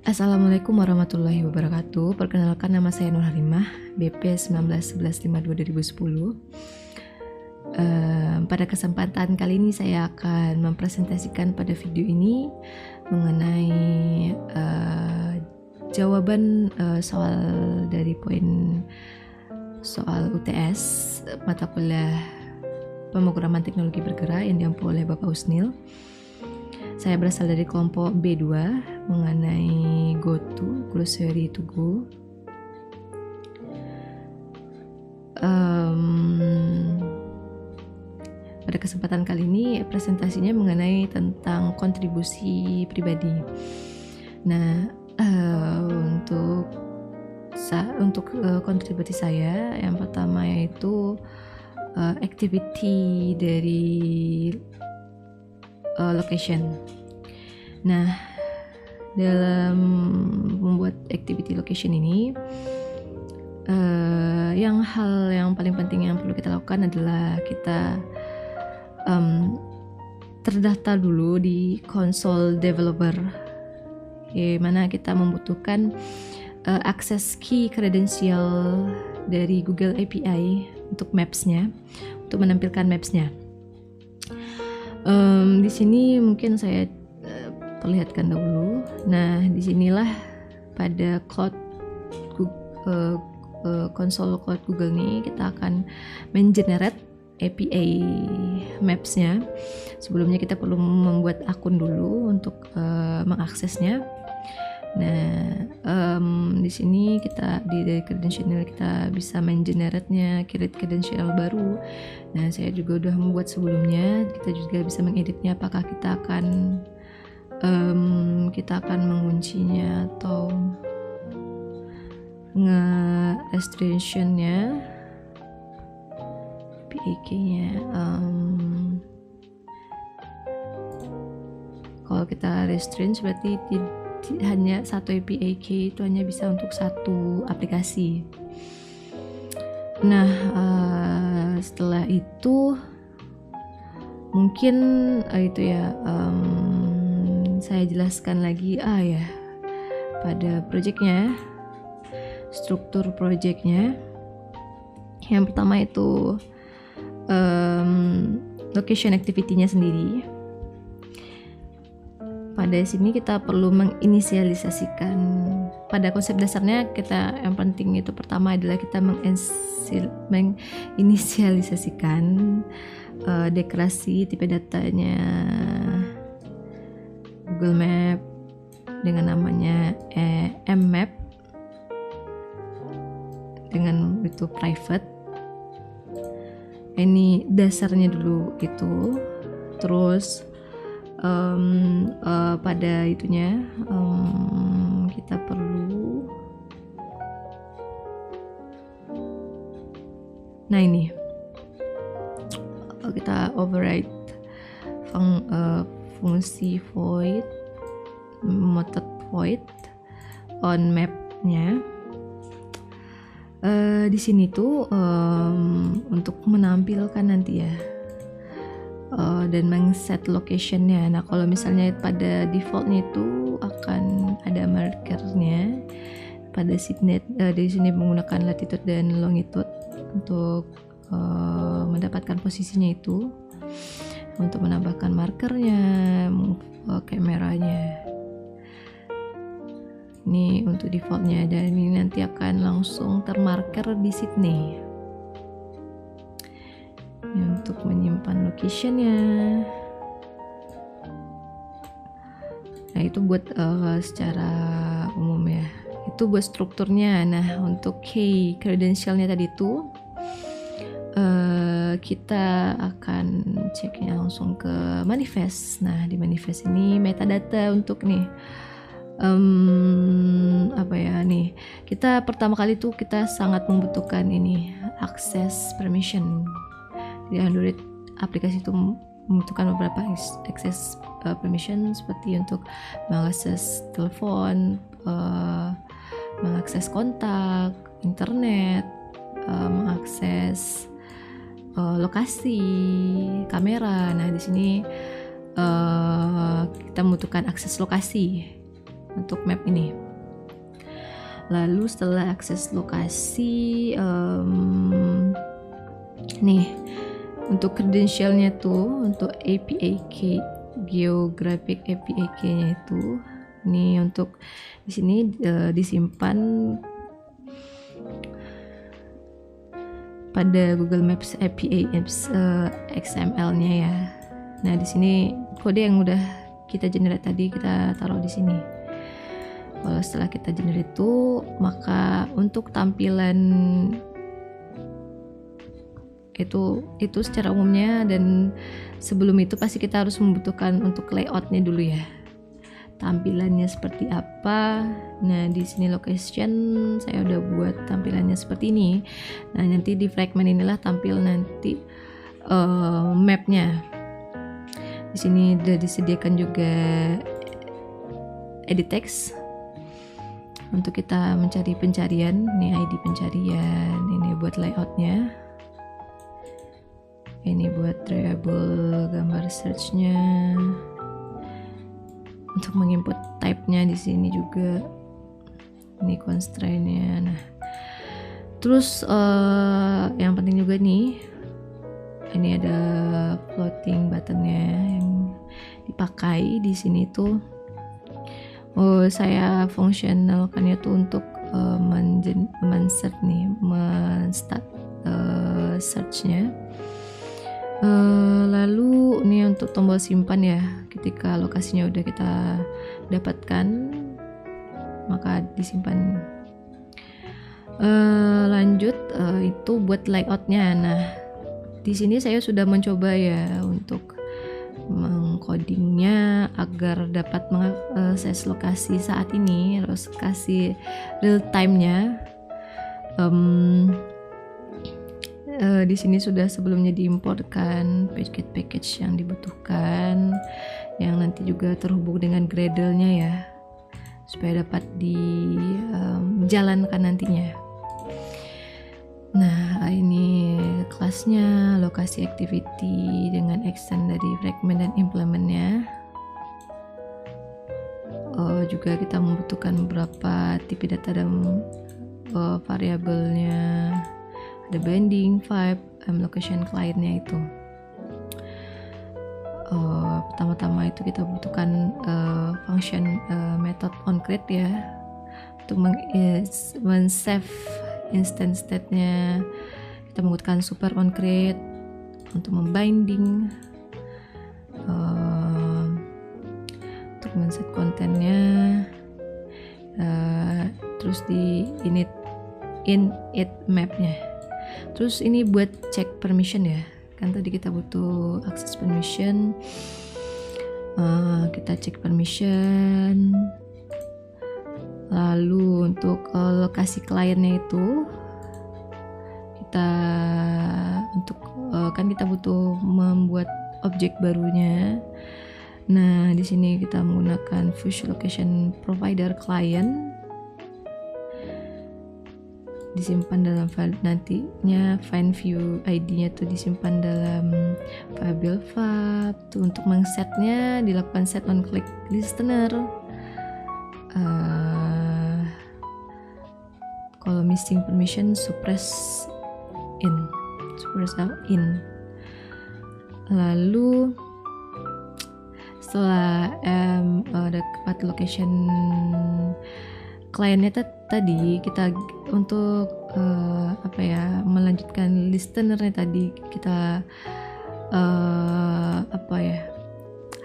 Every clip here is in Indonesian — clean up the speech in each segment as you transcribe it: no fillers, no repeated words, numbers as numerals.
Assalamualaikum warahmatullahi wabarakatuh. Perkenalkan, nama saya Nur Halimah, BP 191152-2010. Pada kesempatan kali ini saya akan mempresentasikan pada video ini mengenai jawaban soal dari poin soal UTS mata kuliah pemrograman teknologi bergerak yang diampu oleh Bapak Usnil. Saya berasal dari kelompok B2 mengenai GoTo, glossary to go. Pada kesempatan kali ini presentasinya mengenai tentang kontribusi pribadi. Nah, untuk kontribusi saya yang pertama yaitu activity dari location. Nah, dalam membuat activity location ini, hal yang paling penting yang perlu kita lakukan adalah kita terdaftar dulu di konsol developer, mana kita membutuhkan akses key kredensial dari Google API untuk Maps-nya, untuk menampilkan Maps-nya. Di sini mungkin saya perlihatkan dahulu. Nah, disinilah pada konsol cloud Google nih kita akan mengenerate API Maps-nya. Sebelumnya kita perlu membuat akun dulu untuk mengaksesnya. Nah, di sini kita dari credential kita bisa mengenerate-nya, create credential baru. Nah, saya juga udah membuat sebelumnya. Kita juga bisa mengeditnya. Apakah kita akan menguncinya atau nge-restriction-nya, PAK-nya. Kalau kita restrict berarti hanya satu API itu hanya bisa untuk satu aplikasi. Nah, setelah itu mungkin itu ya, saya jelaskan lagi pada projectnya, struktur projectnya. Yang pertama itu location activity-nya sendiri. Pada sini kita perlu menginisialisasikan. Pada konsep dasarnya kita yang penting itu pertama adalah kita menginisialisasikan deklarasi tipe datanya Google Map dengan namanya mmap, dengan itu private. Ini dasarnya dulu itu. Terus pada itunya kita perlu, nah ini kita override fungsi void, method void on map-nya. Di sini tuh untuk menampilkan nanti ya, dan meng-set location-nya. Nah, kalau misalnya pada default-nya itu akan ada markernya pada sini. Di sini menggunakan latitude dan longitude untuk mendapatkan posisinya itu. Untuk menambahkan markernya, kameranya. Ini untuk default-nya, dan ini nanti akan langsung termarker di Sydney. Ini untuk menyimpan location-nya. Nah, itu buat secara umum ya. Itu buat strukturnya. Nah, untuk key credential-nya tadi itu kita akan ceknya langsung ke manifest. Nah, di manifest ini metadata untuk nih kita pertama kali tuh kita sangat membutuhkan ini akses permission. Di Android aplikasi itu membutuhkan beberapa akses permission, seperti untuk mengakses telepon, mengakses kontak, internet, mengakses lokasi, kamera. Nah, di sini kita membutuhkan akses lokasi. untuk map ini. Lalu setelah akses lokasi, nih untuk credentialnya tuh, untuk API key, geographic API key-nya itu, ini untuk di sini disimpan pada Google Maps API XML-nya ya. Nah di sini kode yang udah kita generate tadi kita taruh di sini. Kalau setelah kita generate itu, maka untuk tampilan itu secara umumnya, dan sebelum itu pasti kita harus membutuhkan untuk layoutnya dulu ya, tampilannya seperti apa. Nah di sini location saya udah buat tampilannya seperti ini. Nah nanti di fragment inilah tampil nanti mapnya. Di sini udah disediakan juga edit text untuk kita mencari pencarian. Ini ID pencarian, ini buat layoutnya. Ini buat variable gambar search-nya. Untuk menginput type-nya di sini juga. Ini constraint-nya. Nah, terus yang penting juga nih, ini ada floating button-nya yang dipakai di sini tuh. Saya fungsionalkannya tuh untuk men-start search-nya. Lalu ini untuk tombol simpan ya, ketika lokasinya udah kita dapatkan maka disimpan. Lanjut itu buat layoutnya. Nah di sini saya sudah mencoba ya untuk mengcodingnya agar dapat mengakses lokasi saat ini, terus kasih real time-nya. Di sini sudah sebelumnya diimportkan package yang dibutuhkan, yang nanti juga terhubung dengan Gradle-nya ya, supaya dapat dijalankan nantinya. Nah ini kelasnya, lokasi activity dengan extend dari fragment dan implementnya. Juga kita membutuhkan beberapa tipe data dan variabelnya. Ada binding, vibe, location client-nya itu. Pertama-tama itu kita butuhkan function method onCreate ya, untuk men-save instance state-nya. Kita menggunakan super onCreate untuk membinding, untuk men-set kontennya, terus di init map-nya. Terus ini buat cek permission ya, kan tadi kita butuh access permission. Kita cek permission. Lalu untuk lokasi kliennya itu kita kan kita butuh membuat objek barunya. Nah di sini kita menggunakan Visual Location Provider Client, disimpan dalam file, nantinya find view ID-nya tuh disimpan dalam variable fab. Tuh untuk mengsetnya dilakukan set on click listener. Kalau missing permission suppress in. Lalu setelah dapat location kliennya tadi, kita untuk melanjutkan listenernya tadi kita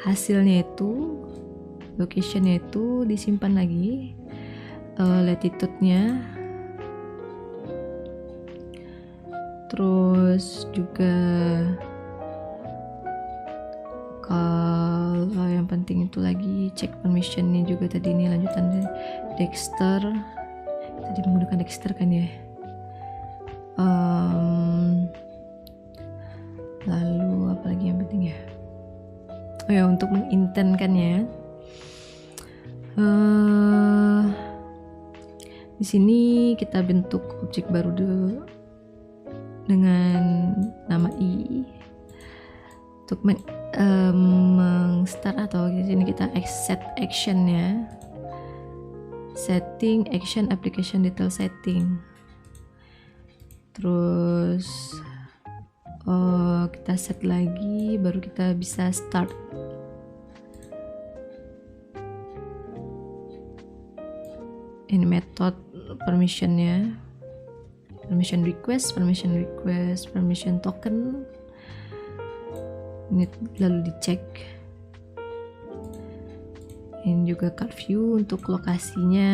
hasilnya itu, locationnya itu disimpan lagi, latitude-nya, terus juga kalau yang penting itu lagi cek permissionnya juga tadi. Ini lanjutan dari Dexter, tadi menggunakan Dexter kan ya. Lalu apa lagi yang penting ya, untuk mengintenkannya, di sini kita bentuk objek baru dulu dengan nama i untuk meng-start, atau di sini kita set actionnya. setting, action, application detail setting. Terus kita set lagi, baru kita bisa start. Ini metode permissionnya, permission request, permission token. Ini lalu dicek. Ini juga card view untuk lokasinya.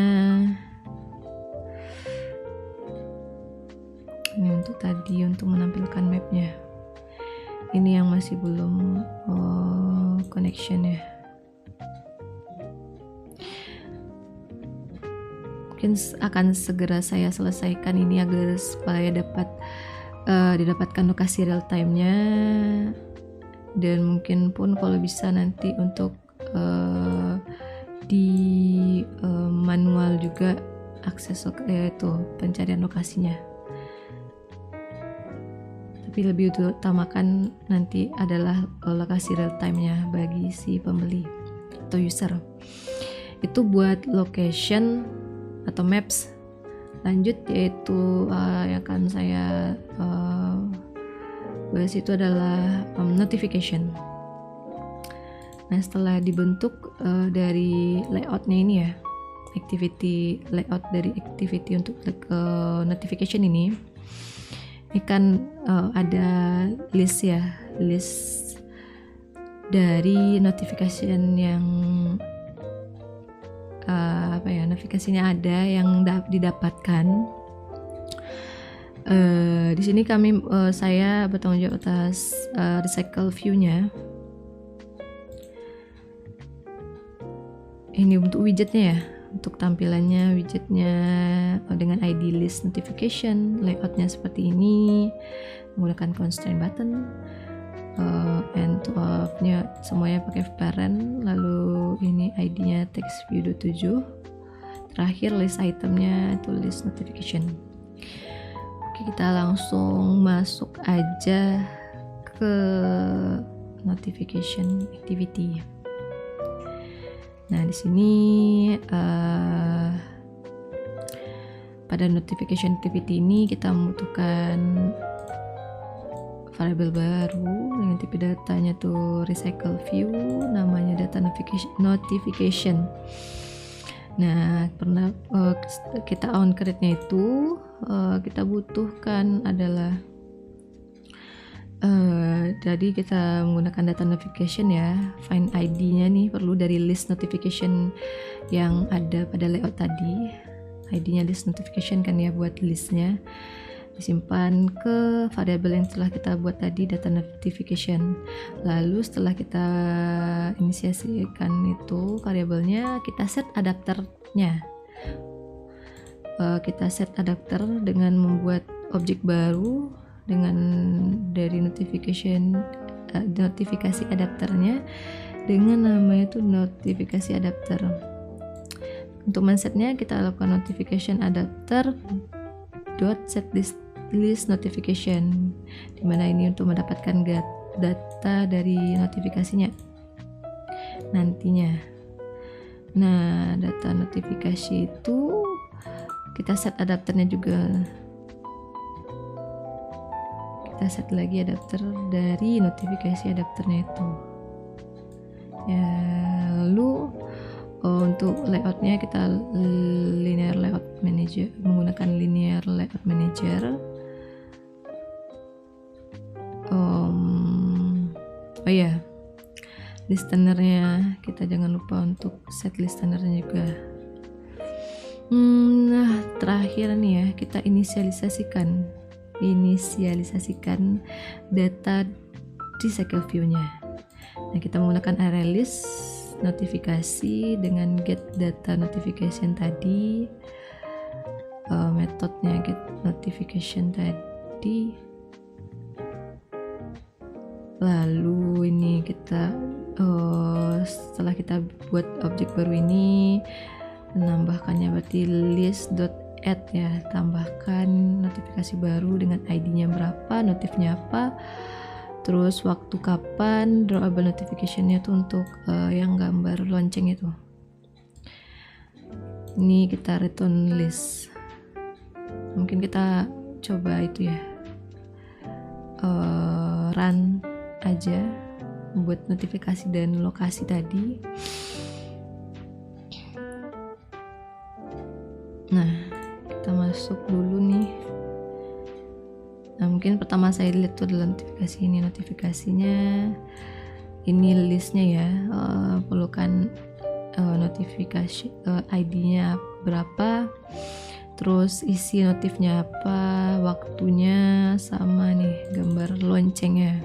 Ini untuk tadi, untuk menampilkan mapnya. Ini yang masih belum connection ya. Mungkin akan segera saya selesaikan ini agar supaya dapat didapatkan lokasi real time-nya, dan mungkin pun kalau bisa nanti untuk di manual juga akses itu pencarian lokasinya. Tapi lebih utamakan nanti adalah lokasi real time-nya bagi si pembeli atau user. Itu buat location atau maps. Lanjut yaitu yang akan saya bahas itu adalah notification. Nah, setelah dibentuk dari layoutnya ini ya, activity layout dari activity untuk notification ini kan ada list ya, list dari notification yang notifikasinya ada yang didapatkan. Di sini saya bertanggung jawab atas recycle view-nya. Ini untuk widgetnya ya, untuk tampilannya widgetnya dengan ID list notification, layoutnya seperti ini, menggunakan constraint button, end to up-nya semuanya pakai parent, lalu ini ID-nya text view 27, terakhir list itemnya itu list notification. Oke, kita langsung masuk aja ke notification activity. Nah, di sini pada notification activity ini kita membutuhkan variabel baru dengan tipe datanya tuh recycle view, namanya data notification. Nah, pernah kita on create-nya itu kita butuhkan adalah jadi kita menggunakan data notification ya, find ID-nya nih perlu dari list notification yang ada pada layout tadi. ID-nya list notification kan ya, buat listnya disimpan ke variabel yang telah kita buat tadi, data notification. Lalu setelah kita inisiasikan itu variabelnya, kita set adapternya. Kita set adapter dengan membuat objek baru dengan dari notifikasi adapternya dengan namanya itu notifikasi adapter. Untuk men-setnya kita lakukan notification adapter dot set list notification, dimana ini untuk mendapatkan data dari notifikasinya nantinya. Nah, data notifikasi itu kita set adapternya juga. Kita set lagi adapter dari notifikasi adapternya itu ya. Lalu untuk layoutnya kita linear layout manager, menggunakan linear layout manager. Oh ya, listenernya kita jangan lupa untuk set listenernya juga. Nah, terakhir nih ya, kita inisialisasikan data di cycle view-nya. Nah, kita menggunakan array list notifikasi dengan get data notification tadi, metodenya get notification tadi. Lalu ini kita setelah kita buat objek baru ini, menambahkannya berarti list.add ya, tambahkan notifikasi baru dengan ID-nya berapa, notifnya apa, terus waktu kapan, drawable notification-nya tuh untuk yang gambar lonceng itu. Ini kita return list. Mungkin kita coba itu ya, run aja buat notifikasi dan lokasi tadi. Nah, kita masuk dulu nih. Nah, mungkin pertama saya lihat tuh adalah notifikasi ini. Notifikasinya ini listnya ya, perlukan notifikasi ID-nya berapa, terus isi notifnya apa, waktunya, sama nih gambar loncengnya.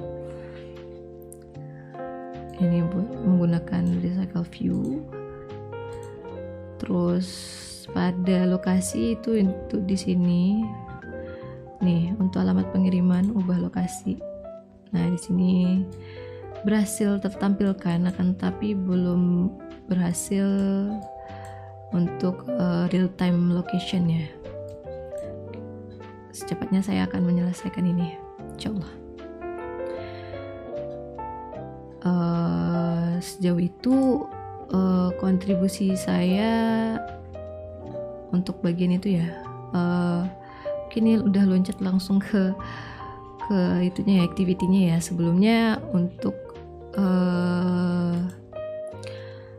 Ini menggunakan recycle view. Terus pada lokasi itu di sini nih, untuk alamat pengiriman ubah lokasi. Nah, di sini berhasil tertampilkan, akan tapi belum berhasil untuk real time location ya. Secepatnya saya akan menyelesaikan ini, insyaallah. Sejauh itu kontribusi saya untuk bagian itu ya. Ini udah loncat langsung ke itunya ya, activity-nya ya. Sebelumnya untuk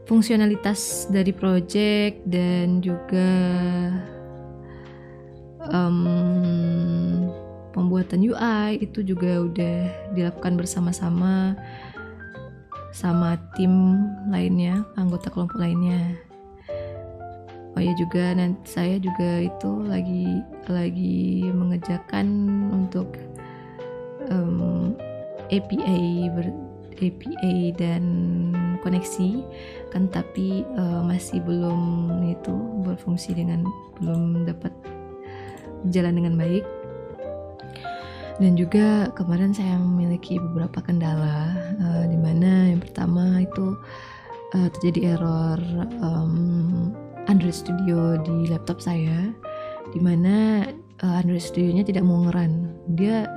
fungsionalitas dari project dan juga pembuatan UI itu juga udah dilakukan bersama-sama sama tim lainnya, anggota kelompok lainnya. Oh ya, juga nanti saya juga itu lagi mengerjakan untuk API dan koneksi kan, tapi masih belum itu berfungsi belum dapat jalan dengan baik. Dan juga kemarin saya memiliki beberapa kendala, di mana yang pertama itu terjadi error Android Studio di laptop saya, di mana Android Studio-nya tidak mau ngeran. Dia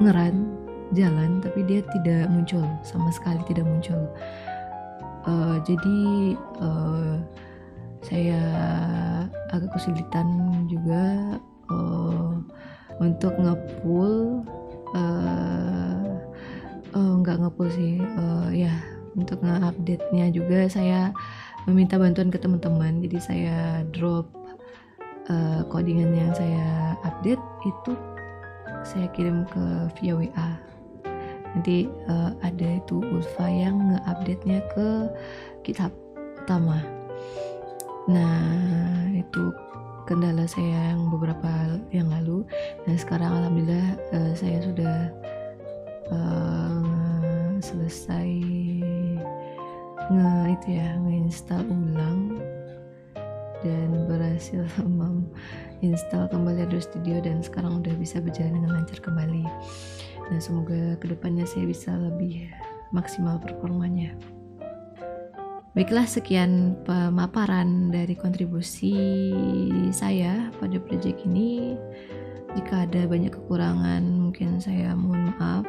ngeran jalan tapi dia tidak muncul, sama sekali tidak muncul. Jadi saya agak kesulitan juga untuk nge-pull, nggak nge-pull sih, ya untuk nge-update-nya juga saya meminta bantuan ke teman-teman. Jadi saya drop codingan yang saya update itu saya kirim via WA. Nanti ada itu Ulfa yang nge-update-nya ke GitHub utama. Nah, itu kendala saya yang beberapa yang lalu. Dan sekarang alhamdulillah saya sudah selesai nge-install ulang dan berhasil menginstal kembali Android Studio, dan sekarang udah bisa berjalan dengan lancar kembali. Nah, semoga kedepannya saya bisa lebih maksimal performanya. Baiklah, sekian pemaparan dari kontribusi saya pada proyek ini. Jika ada banyak kekurangan, mungkin saya mohon maaf.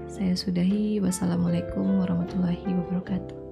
Saya sudahi. Wassalamualaikum warahmatullahi wabarakatuh.